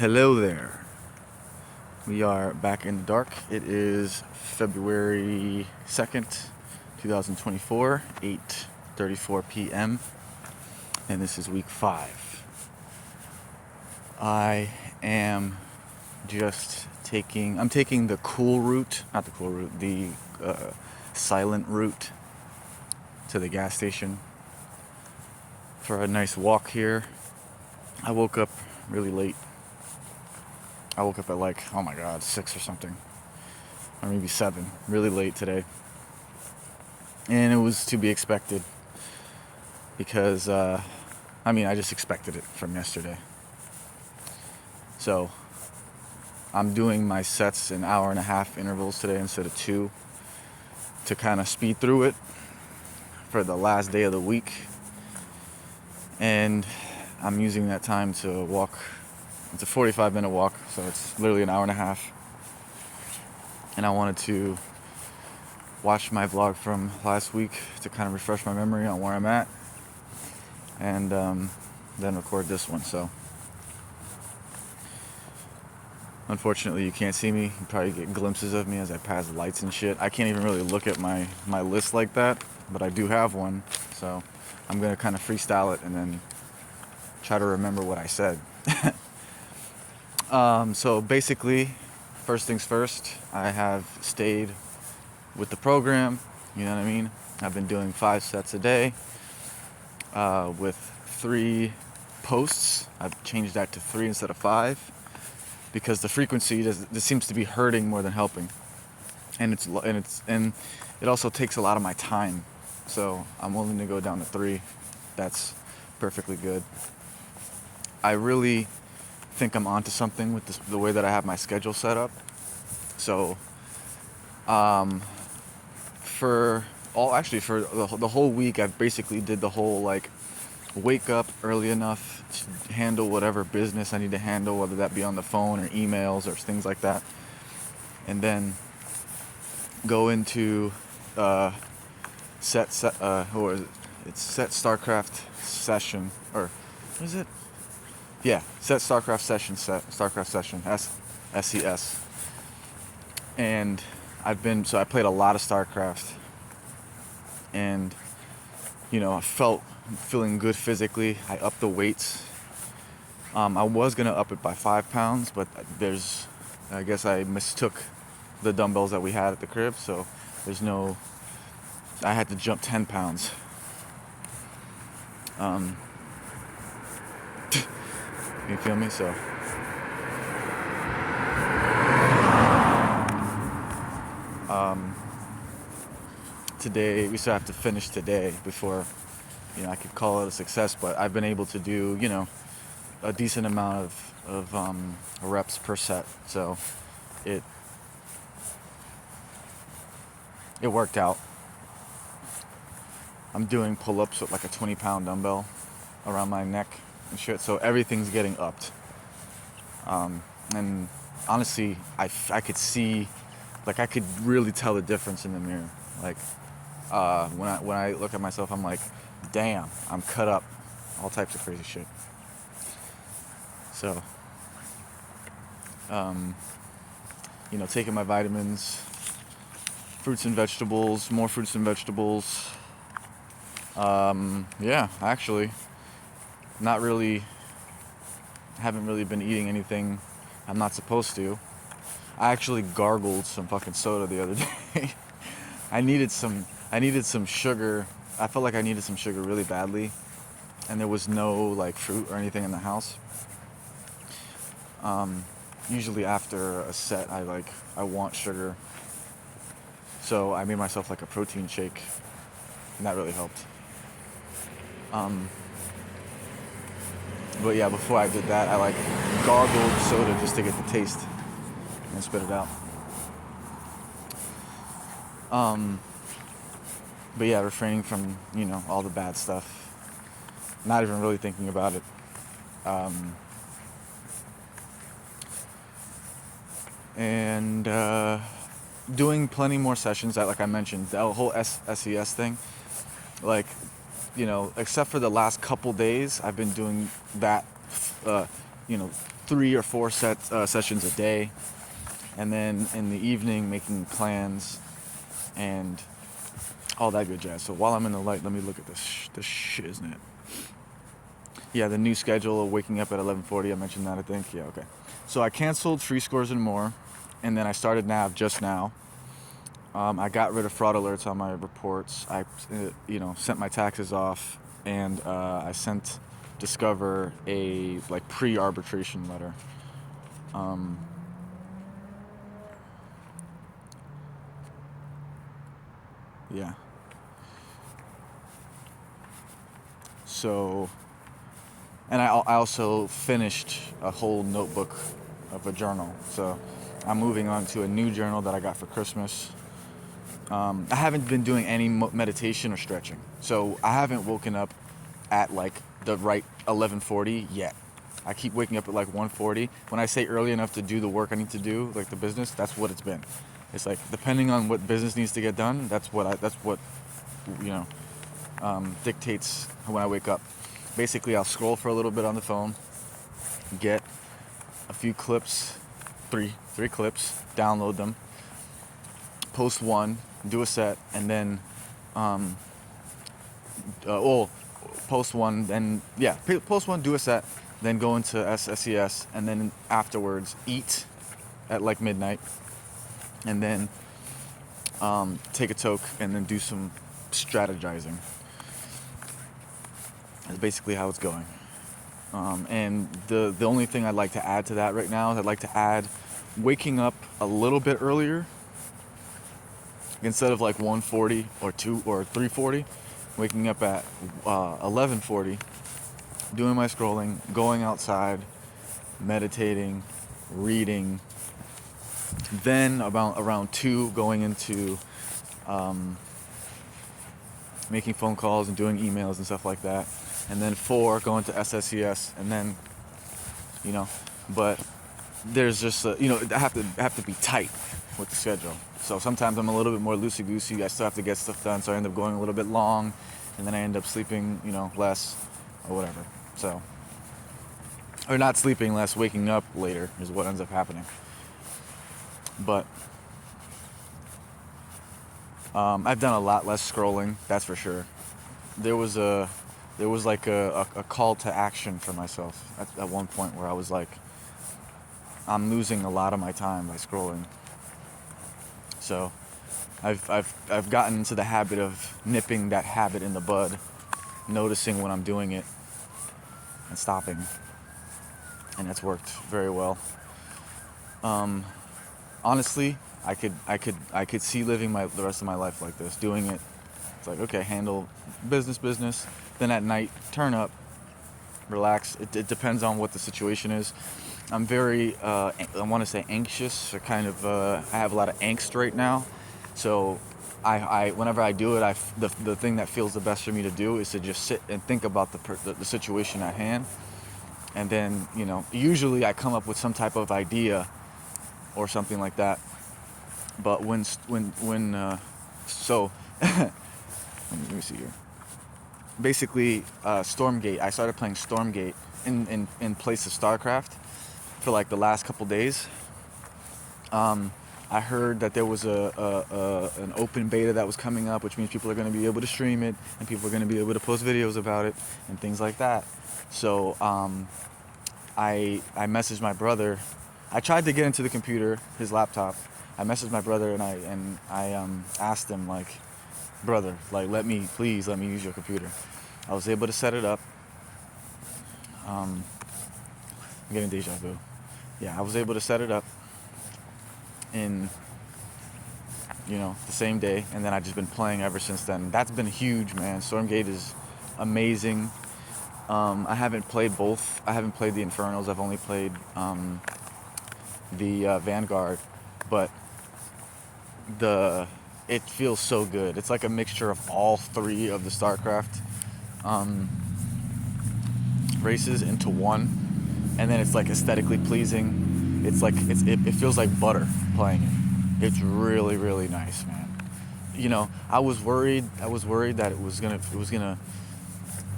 Hello there. We are back in the dark. It is February 2nd, 2024, 8:34 p.m. and this is week 5. I'm taking the cool route, not the cool route, the silent route to the gas station for a nice walk here. I woke up really late. I woke up at oh my god, 6 or something. Or maybe 7. Really late today. And it was to be expected. Because, I just expected it from yesterday. So, I'm doing my sets in 1.5 hour intervals today instead of 2. To kind of speed through it for the last day of the week. And I'm using that time to walk. It's a 45-minute walk, so it's literally 1.5 hours. And I wanted to watch my vlog from last week to kind of refresh my memory on where I'm at. And then record this one. So unfortunately you can't see me. You probably get glimpses of me as I pass lights and shit. I can't even really look at my list like that, but I do have one. So I'm going to kind of freestyle it and then try to remember what I said. So basically, first things first, I have stayed with the program, you know what I mean? I've been doing 5 sets a day with 3 posts. I've changed that to 3 instead of 5 because the frequency this seems to be hurting more than helping. And it also takes a lot of my time. So I'm willing to go down to 3. That's perfectly good. I really think I'm onto something with the way that I have my schedule set up. So, for the whole week, I've basically did the whole wake up early enough to handle whatever business I need to handle, whether that be on the phone or emails or things like that, and then go into set StarCraft session, or what is it? Yeah, set StarCraft session, SCS. And I played a lot of StarCraft. And, I feeling good physically. I upped the weights. I was going to up it by 5 pounds, but I guess I mistook the dumbbells that we had at the crib. So I had to jump 10 pounds. You feel me? So today we still have to finish today before I could call it a success, but I've been able to do a decent amount of reps per set, so it worked out. I'm doing pull-ups with a 20-pound dumbbell around my neck and shit, so everything's getting upped. And honestly, I could see, I could really tell the difference in the mirror. When I look at myself, I'm like, damn, I'm cut up. All types of crazy shit. So, taking my vitamins, fruits and vegetables, more fruits and vegetables. Actually, haven't really been eating anything I'm not supposed to. I actually gargled some fucking soda the other day. I needed some sugar. I felt like I needed some sugar really badly, and there was no fruit or anything in the house. Usually after a set, I want sugar, so I made myself a protein shake, and that really helped. But yeah, before I did that, I gargled soda just to get the taste and spit it out. But yeah, refraining from all the bad stuff, not even really thinking about it. And doing plenty more sessions. That, like I mentioned, the whole SES thing, except for the last couple days, I've been doing that, 3 or 4 sessions a day, and then in the evening making plans and all that good jazz. So while I'm in the light, let me look at this shit, isn't it? Yeah, the new schedule of waking up at 11:40. I mentioned that, I think. Yeah, okay. So I canceled Free Scores and More, and then I started Nav just now. I got rid of fraud alerts on my reports. I, sent my taxes off, and I sent Discover a like pre-arbitration letter. Yeah. So, and I also finished a whole notebook of a journal. So I'm moving on to a new journal that I got for Christmas. I haven't been doing any meditation or stretching. So I haven't woken up at like the right 11:40 yet. I keep waking up at like 1:40. When I say early enough to do the work I need to do, like the business, that's what it's been. It's like depending on what business needs to get done, that's what dictates when I wake up. Basically, I'll scroll for a little bit on the phone, get a few clips, three clips, download them, post one, do a set, and then post one, post one, do a set, then go into SES, and then afterwards eat at like midnight, and then take a toke, and then do some strategizing. That's basically how it's going. And the only thing I'd like to add to that right now is I'd like to add waking up a little bit earlier. Instead of like 1:40 or 2 or 3:40, waking up at 11:40, doing my scrolling, going outside, meditating, reading. Then about around 2, going into making phone calls and doing emails and stuff like that. And then 4, going to SSES, and then, but there's just, I have to be tight with the schedule. So sometimes I'm a little bit more loosey-goosey. I still have to get stuff done, so I end up going a little bit long, and then I end up sleeping, less or whatever. So, or not sleeping less, waking up later is what ends up happening. But I've done a lot less scrolling, that's for sure. There was like a call to action for myself at one point where I was like, I'm losing a lot of my time by scrolling. So I've gotten into the habit of nipping that habit in the bud, noticing when I'm doing it and stopping, and that's worked very well. Honestly, I could see living the rest of my life like this, doing it. It's like, okay, handle business, then at night turn up, relax. It depends on what the situation is. I'm very, I want to say anxious, or kind of, I have a lot of angst right now. So I whenever I do it, the thing that feels the best for me to do is to just sit and think about the situation at hand. And then, usually I come up with some type of idea or something like that. But so, let me see here. Basically, Stormgate, I started playing Stormgate in place of StarCraft for like the last couple days. I heard that there was an open beta that was coming up, which means people are going to be able to stream it, and people are going to be able to post videos about it and things like that. So I messaged my brother. I tried to get into the computer, his laptop. I messaged my brother and I asked him, like, brother, like, please let me use your computer. I was able to set it up. I'm getting deja vu. Yeah, I was able to set it up in, the same day, and then I've just been playing ever since then. That's been huge, man. Stormgate is amazing. I haven't played both. I haven't played the Infernals. I've only played the Vanguard, but it feels so good. It's like a mixture of all 3 of the StarCraft races into one, and then it's like aesthetically pleasing. It's like it feels like butter playing it. It's really, really nice, man. I was worried that it was gonna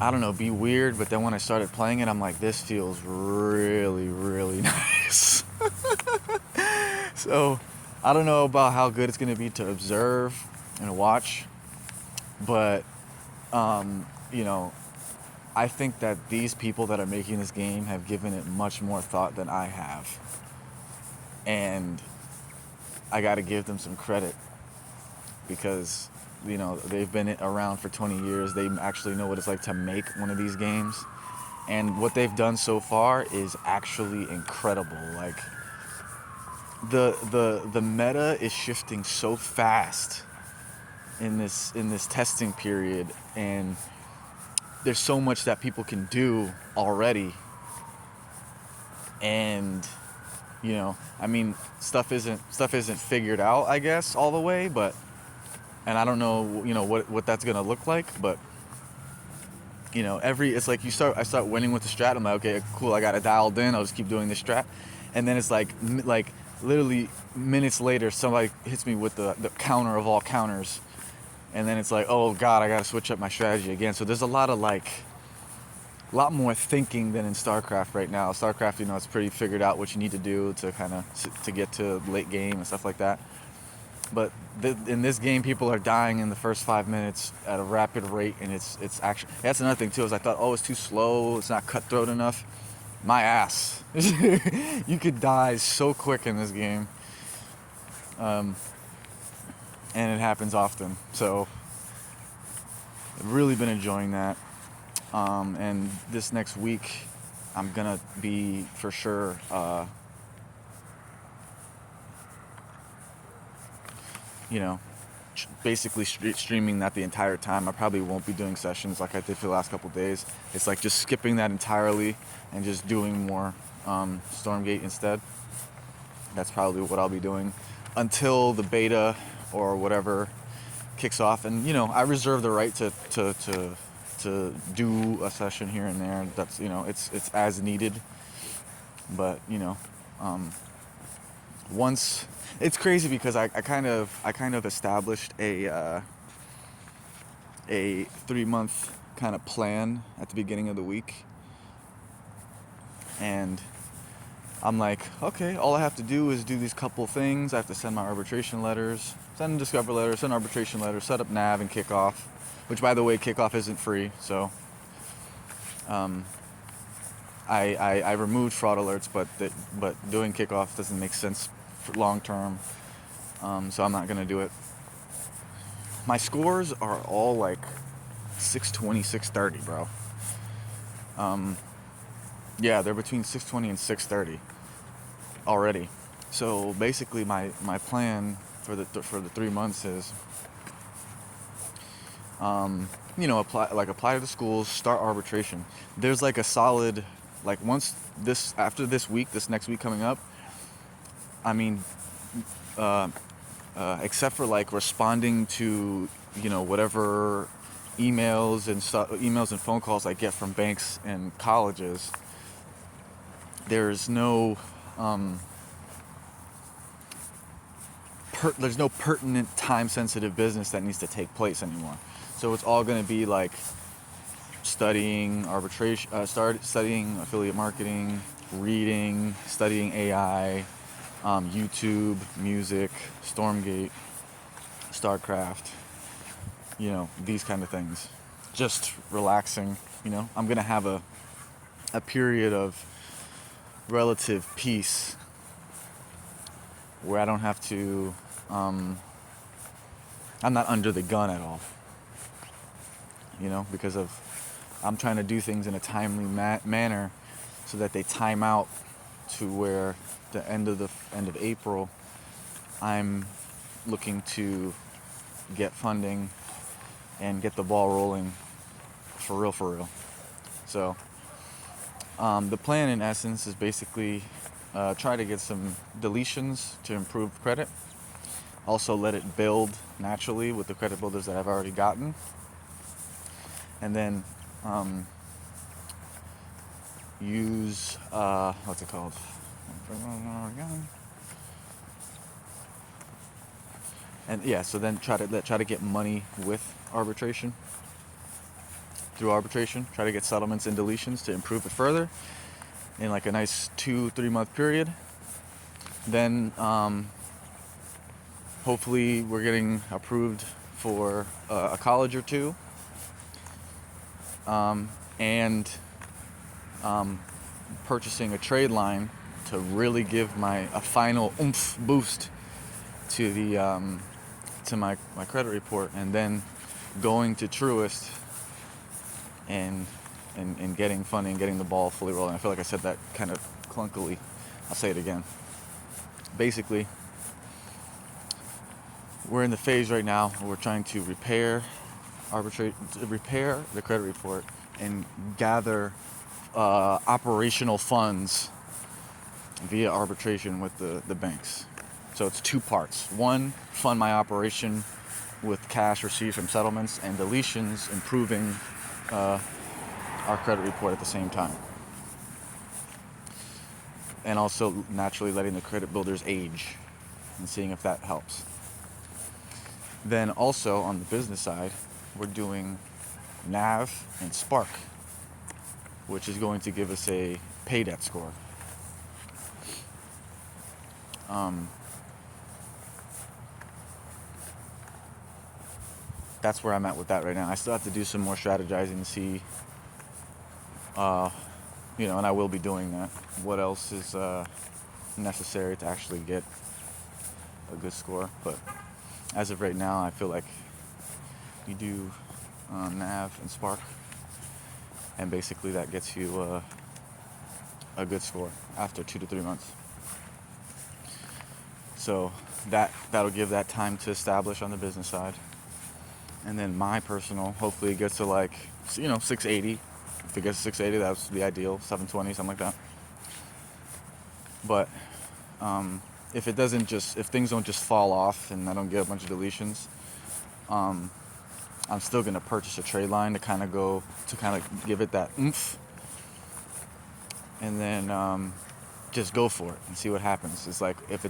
I don't know, be weird, but then when I started playing it, I'm like, this feels really, really nice. So I don't know about how good it's gonna be to observe and watch, but you know, I think that these people that are making this game have given it much more thought than I have, and I got to give them some credit because they've been around for 20 years. They actually know what it's like to make one of these games, and what they've done so far is actually incredible. Like the meta is shifting so fast in this testing period, and there's so much that people can do already. And I mean, stuff isn't figured out, I guess, all the way, but and I don't know, what that's gonna look like, but it's like I start winning with the strat. I'm like, okay, cool, I got it dialed in. I'll just keep doing this strat, and then it's like literally minutes later, somebody hits me with the counter of all counters, and then it's like, oh god, I gotta switch up my strategy again. So there's a lot more thinking than in StarCraft right now. StarCraft, it's pretty figured out what you need to do to to get to late game and stuff like that. But in this game, people are dying in the first 5 minutes at a rapid rate, and it's actually, that's another thing too. Is I thought, oh, it's too slow, it's not cutthroat enough. My ass, you could die so quick in this game, and it happens often. So I've really been enjoying that. And this next week, I'm gonna be for sure basically streaming that the entire time. I probably won't be doing sessions like I did for the last couple of days. It's like just skipping that entirely and just doing more Stormgate instead. That's probably what I'll be doing until the beta or whatever kicks off. And I reserve the right to do a session here and there. That's it's as needed. But once it's crazy because I kind of established a 3-month kind of plan at the beginning of the week, and I'm like, okay, all I have to do is do these couple things. I have to send my arbitration letters, send a discover letter, send arbitration letter, set up nav and kickoff, which by the way, kickoff isn't free, so I removed fraud alerts, but doing kickoff doesn't make sense for long term, so I'm not gonna do it. My scores are all like 620, 630, bro. Yeah, they're between 620 and 630 already. So basically, my plan for the 3 months is, apply to the schools, start arbitration. There's like a solid, after this week, this next week coming up. I mean, except for like responding to whatever emails and phone calls I get from banks and colleges, there's no there's no pertinent time sensitive business that needs to take place anymore. So it's all going to be like studying arbitration, studying affiliate marketing, reading, studying AI, YouTube, music, Stormgate, StarCraft, these kind of things. Just relaxing, I'm going to have a period of relative peace where I don't have to, I'm not under the gun at all, because I'm trying to do things in a timely manner so that they time out to where the end of April, I'm looking to get funding and get the ball rolling for real. So the plan in essence is basically try to get some deletions to improve credit. Also let it build naturally with the credit builders that I've already gotten. And then use, what's it called? And yeah, so then try to get money with arbitration. through arbitration, try to get settlements and deletions to improve it further in like a nice 2-3 month period. Then hopefully we're getting approved for a college or two, and purchasing a trade line to really give a final oomph boost to the to my credit report, and then going to Truist and getting funding, getting the ball fully rolling. I feel like I said that kind of clunkily. I'll say it again. Basically, we're in the phase right now where we're trying to repair the credit report and gather operational funds via arbitration with the banks. So it's two parts. One, fund my operation with cash received from settlements, and deletions, improving our credit report at the same time. And also naturally letting the credit builders age and seeing if that helps. Then also on the business side, we're doing NAV and Spark, which is going to give us a pay debt score. That's where I'm at with that right now. I still have to do some more strategizing to see, and I will be doing that. What else is necessary to actually get a good score? But as of right now, I feel like you do NAV and Spark, and basically that gets you a good score after 2 to 3 months. So that'll give that time to establish on the business side. And then my personal, hopefully it gets to 680. If it gets to 680, that's the ideal. 720, something like that. But if things don't just fall off and I don't get a bunch of deletions, I'm still gonna purchase a trade line to kind of give it that oomph, and then just go for it and see what happens. It's like if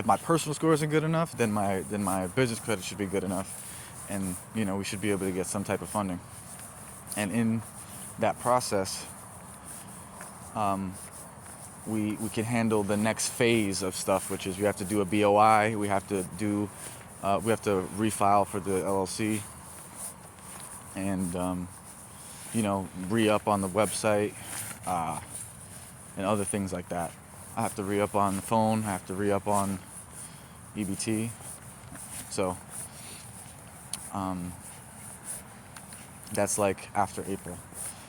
my personal score isn't good enough, then my business credit should be good enough, and we should be able to get some type of funding. And in that process, we can handle the next phase of stuff, which is we have to do a BOI, we have to refile for the LLC, and re-up on the website, and other things like that. I have to re-up on the phone, I have to re-up on EBT. So that's like after April.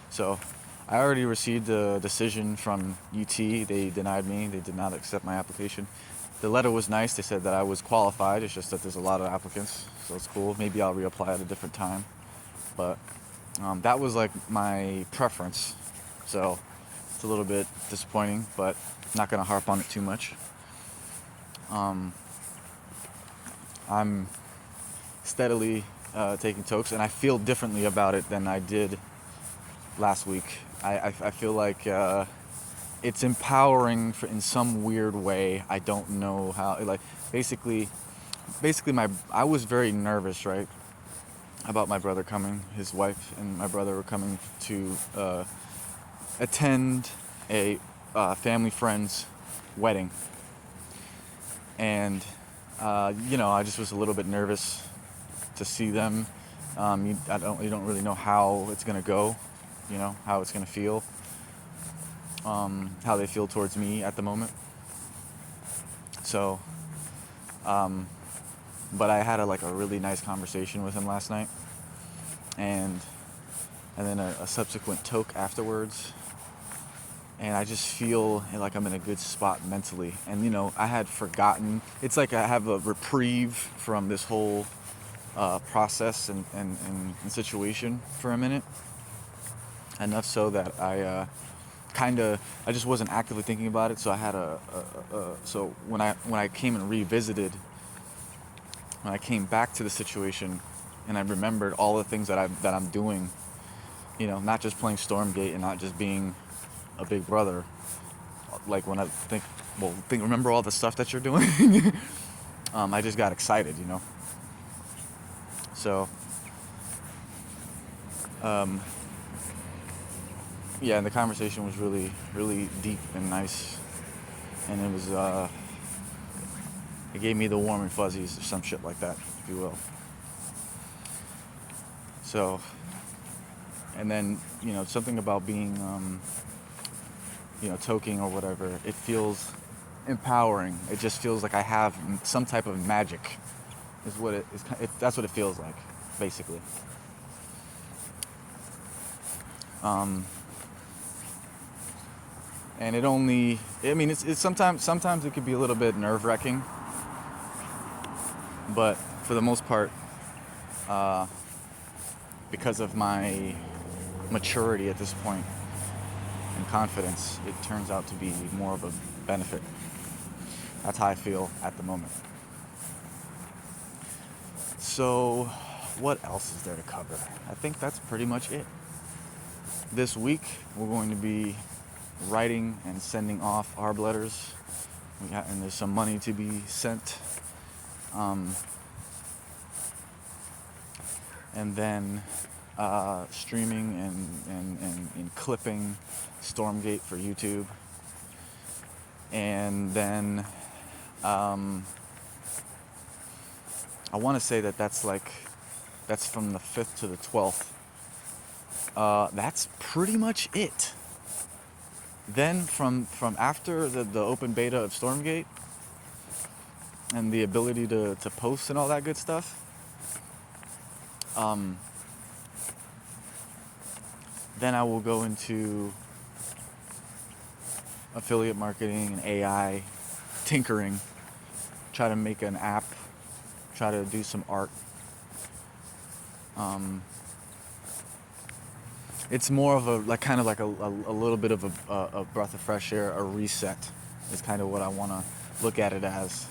So I already received a decision from UT. They denied me. They did not accept my application. The letter was nice. They said that I was qualified. It's just that there's a lot of applicants, so it's cool. Maybe I'll reapply at a different time. But that was like my preference. So it's a little bit disappointing, but not going to harp on it too much. I'm steadily taking tokes, and I feel differently about it than I did last week. I feel like it's empowering in some weird way. I don't know how. Like basically, I was very nervous, right, about my brother coming. His wife and my brother were coming to attend a family friend's wedding, and I just was a little bit nervous to see them. You don't really know how it's gonna go, how it's gonna feel, how they feel towards me at the moment. So, but I had a really nice conversation with him last night, and then a subsequent toke afterwards, and I just feel like I'm in a good spot mentally. And I had forgotten. It's like I have a reprieve from this whole process and situation for a minute, enough so that I just wasn't actively thinking about it. So I had so when I came and revisited, when I came back to the situation, and I remembered all the things that I'm doing, not just playing Stormgate and not just being a big brother. Like when I remember all the stuff that you're doing. I just got excited, So Yeah, and the conversation was really, really deep and nice, and it gave me the warm and fuzzies or some shit like that, if you will. So, and then something about being toking or whatever. It feels empowering. It just feels like I have some type of magic. Is what it is. That's what it feels like, basically. And it only. I mean, it's sometimes it could be a little bit nerve-wracking, but for the most part, because of my maturity at this point and confidence, it turns out to be more of a benefit. That's how I feel at the moment. So, what else is there to cover? I think that's pretty much it. This week, we're going to be writing and sending off ARB letters. And there's some money to be sent. And then streaming and clipping Stormgate for YouTube. And then I want to say that's from the 5th to the 12th. That's pretty much it. Then from after the open beta of Stormgate and the ability to post and all that good stuff, then I will go into affiliate marketing and AI tinkering, try to make an app, try to do some art. It's more of a little bit of a breath of fresh air, a reset is kind of what I want to look at it as.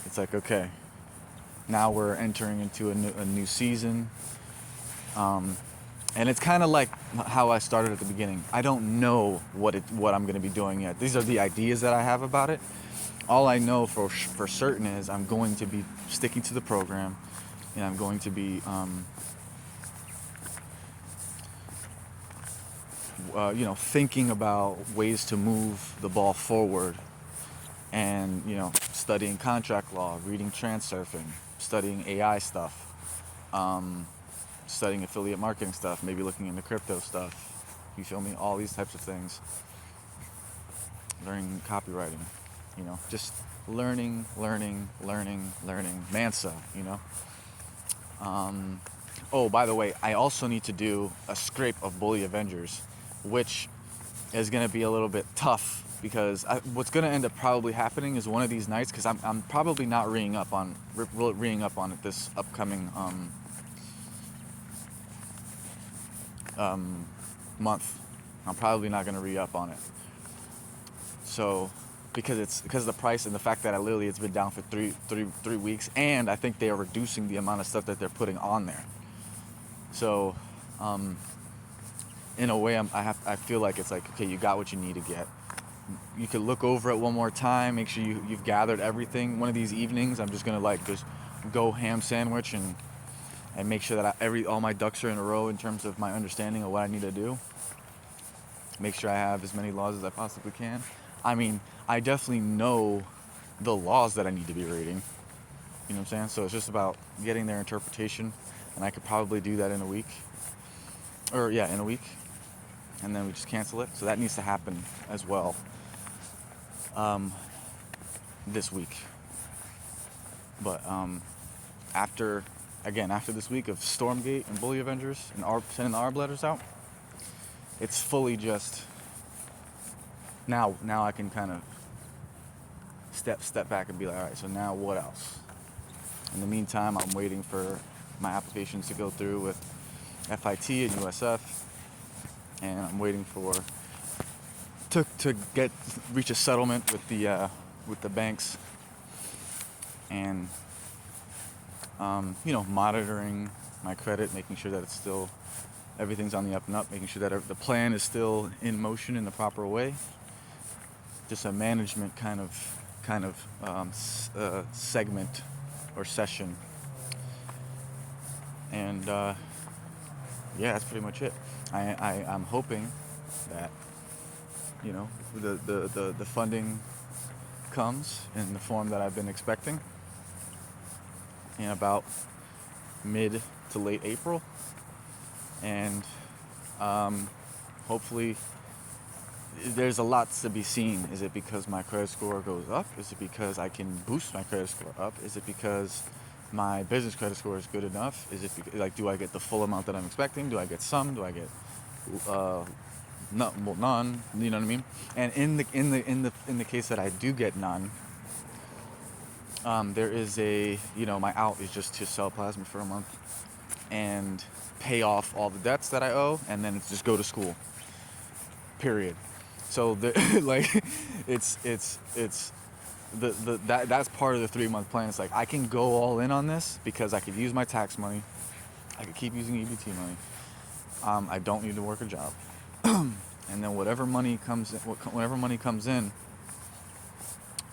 It's like, okay, now we're entering into a new season. And it's kind of like how I started at the beginning. I don't know what I'm going to be doing yet. These are the ideas that I have about it. All I know for certain is I'm going to be sticking to the program, and I'm going to be thinking about ways to move the ball forward, and studying contract law, reading Transurfing, studying AI stuff, studying affiliate marketing stuff, maybe looking into crypto stuff. You feel me? All these types of things. Learning copywriting, just learning. Mansa, Oh, by the way, I also need to do a scrape of Bully Avengers, which is going to be a little bit tough because what's going to end up probably happening is one of these nights, because I'm probably not re-ing up on it this upcoming month. I'm probably not going to re-up on it. So, because of the price and the fact that it's been down for three weeks, and I think they are reducing the amount of stuff that they're putting on there. So, in a way, I feel like it's like, okay, you got what you need to get. You could look over it one more time, make sure you've gathered everything. One of these evenings, I'm just gonna just go ham sandwich and make sure that all my ducks are in a row in terms of my understanding of what I need to do. Make sure I have as many laws as I possibly can. I mean, I definitely know the laws that I need to be reading. You know what I'm saying? So it's just about getting their interpretation, and I could probably do that in a week. In a week. And then we just cancel it. So that needs to happen as well this week. But after this week of Stormgate and Bully Avengers and sending the ARB letters out, it's fully just now I can kind of step back and be like, all right, so now what else? In the meantime, I'm waiting for my applications to go through with FIT and USF, and I'm waiting to reach a settlement with the banks, and monitoring my credit, making sure that it's still everything's on the up and up, making sure that the plan is still in motion in the proper way. Just a management kind of segment or session. And yeah, that's pretty much it. I'm hoping that, the funding comes in the form that I've been expecting in about mid to late April. And hopefully there's a lot to be seen. Is it because my credit score goes up? Is it because I can boost my credit score up? Is it because my business credit score is good enough? Is it like, do I get the full amount that I'm expecting? Do I get some? Do I get none? You know what I mean? And in the case that I do get none, there is my out is just to sell plasma for a month and pay off all the debts that I owe, and then just go to school. Period. So like, it's that's part of the 3-month plan. It's like I can go all in on this because I could use my tax money. I could keep using EBT money. I don't need to work a job, and then whatever money comes in,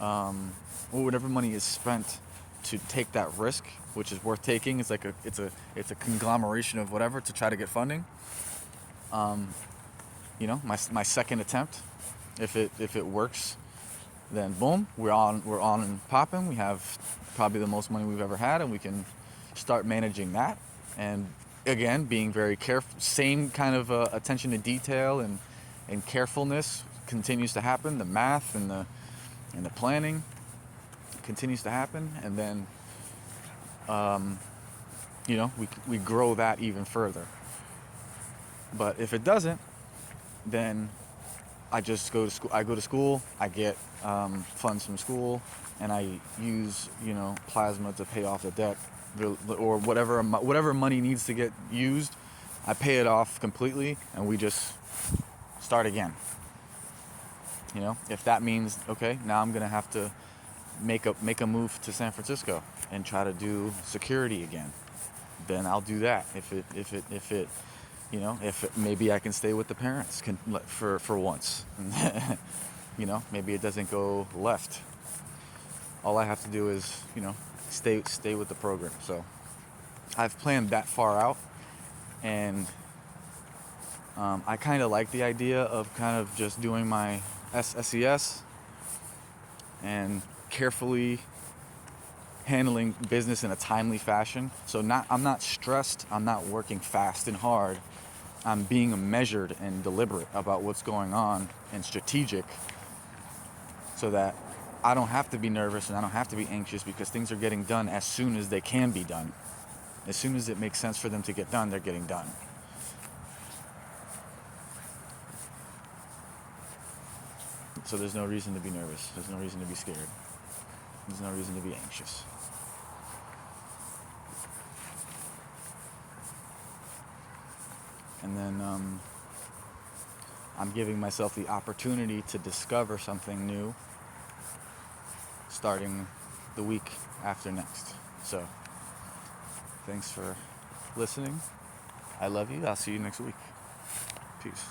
or whatever money is spent to take that risk, which is worth taking. It's like it's a conglomeration of whatever to try to get funding. My second attempt, if it works, then boom, we're on and popping. We have probably the most money we've ever had, and we can start managing that. And again, being very careful, same kind of attention to detail and carefulness continues to happen. The math and the planning continues to happen, and then we grow that even further. But if it doesn't, then I just go to school. I go to school. I get funds from school, and I use plasma to pay off the debt, or whatever money needs to get used. I pay it off completely, and we just start again. If that means, okay, now I'm gonna have to make a move to San Francisco and try to do security again, then I'll do that. If maybe I can stay with the parents for once. Maybe it doesn't go left. All I have to do is, stay with the program. So I've planned that far out, and I kind of like the idea of kind of just doing my SES and carefully handling business in a timely fashion. So I'm not stressed. I'm not working fast and hard. I'm being measured and deliberate about what's going on and strategic, so that I don't have to be nervous and I don't have to be anxious, because things are getting done as soon as they can be done. As soon as it makes sense for them to get done, they're getting done. So there's no reason to be nervous. There's no reason to be scared. There's no reason to be anxious. And then I'm giving myself the opportunity to discover something new starting the week after next. So thanks for listening. I love you. I'll see you next week. Peace.